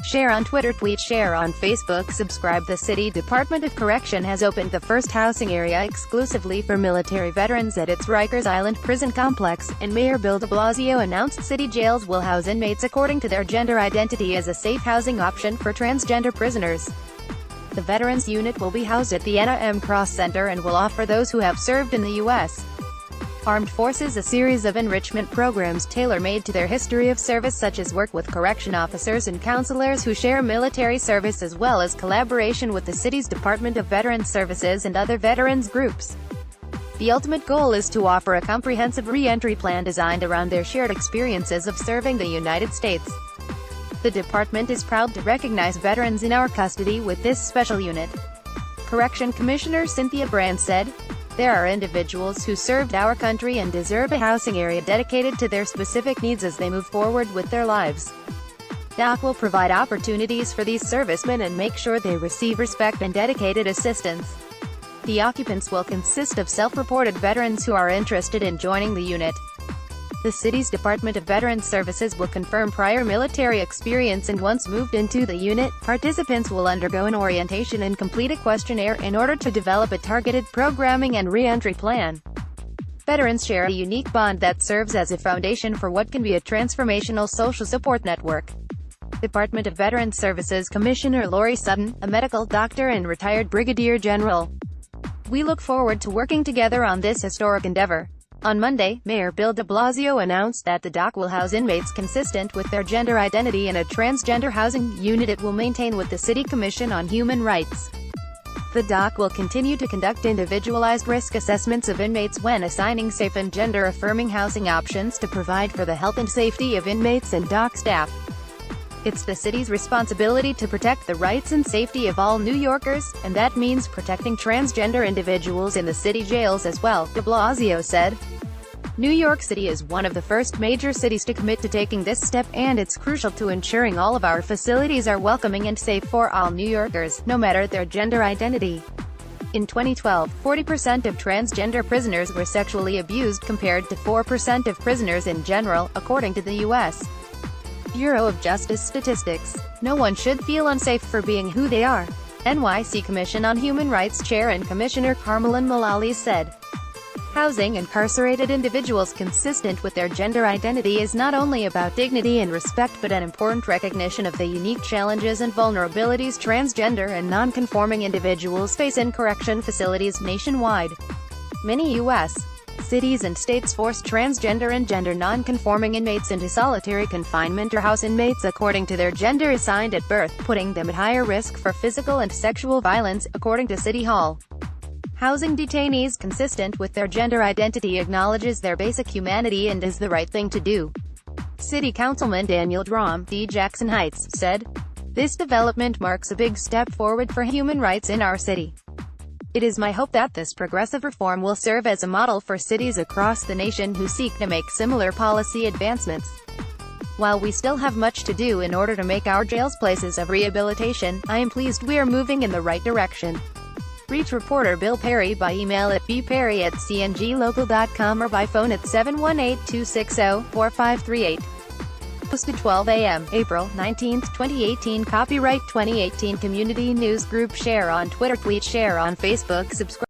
Share on Twitter, tweet, share on Facebook, subscribe. The City Department of Correction has opened the first housing area exclusively for military veterans at its Rikers Island prison complex, and Mayor Bill de Blasio announced city jails will house inmates according to their gender identity as a safe housing option for transgender prisoners. The Veterans Unit will be housed at the Anna M. Cross Center and will offer those who have served in the U.S. Armed Forces a series of enrichment programs tailor-made to their history of service, such as work with correction officers and counselors who share military service, as well as collaboration with the city's Department of Veterans Services and other veterans groups. The ultimate goal is to offer a comprehensive re-entry plan designed around their shared experiences of serving the United States. The department is proud to recognize veterans in our custody with this special unit. Correction Commissioner Cynthia Brand said, "There are individuals who served our country and deserve a housing area dedicated to their specific needs as they move forward with their lives. DOC will provide opportunities for these servicemen and make sure they receive respect and dedicated assistance." The occupants will consist of self-reported veterans who are interested in joining the unit. The city's Department of Veterans Services will confirm prior military experience, and once moved into the unit, participants will undergo an orientation and complete a questionnaire in order to develop a targeted programming and re-entry plan. Veterans share a unique bond that serves as a foundation for what can be a transformational social support network. Department of Veterans Services Commissioner Lori Sutton, a medical doctor and retired Brigadier General. "We look forward to working together on this historic endeavor." On Monday, Mayor Bill de Blasio announced that the DOC will house inmates consistent with their gender identity in a transgender housing unit it will maintain with the City Commission on Human Rights. The DOC will continue to conduct individualized risk assessments of inmates when assigning safe and gender-affirming housing options to provide for the health and safety of inmates and DOC staff. It's the city's responsibility to protect the rights and safety of all New Yorkers, and that means protecting transgender individuals in the city jails as well, de Blasio said. New York City is one of the first major cities to commit to taking this step, and it's crucial to ensuring all of our facilities are welcoming and safe for all New Yorkers, no matter their gender identity. In 2012, 40% of transgender prisoners were sexually abused compared to 4% of prisoners in general, according to the U.S. Bureau of Justice statistics. No one should feel unsafe for being who they are. NYC Commission on Human Rights Chair and Commissioner Carmelyn Mullally said, "Housing incarcerated individuals consistent with their gender identity is not only about dignity and respect but an important recognition of the unique challenges and vulnerabilities transgender and non-conforming individuals face in correction facilities nationwide." Many U.S. cities and states force transgender and gender non-conforming inmates into solitary confinement or house inmates according to their gender assigned at birth, putting them at higher risk for physical and sexual violence, according to City Hall. Housing detainees consistent with their gender identity acknowledges their basic humanity and is the right thing to do. City Councilman Daniel Drum, D. Jackson Heights, said, "This development marks a big step forward for human rights in our city. It is my hope that this progressive reform will serve as a model for cities across the nation who seek to make similar policy advancements. While we still have much to do in order to make our jails places of rehabilitation, I am pleased we are moving in the right direction." Reach reporter Bill Perry by email at bperry@cnglocal.com or by phone at 718-260-4538. Posted 12 a.m., April 19, 2018. Copyright 2018 Community News Group. Share on Twitter, tweet, share on Facebook, subscribe.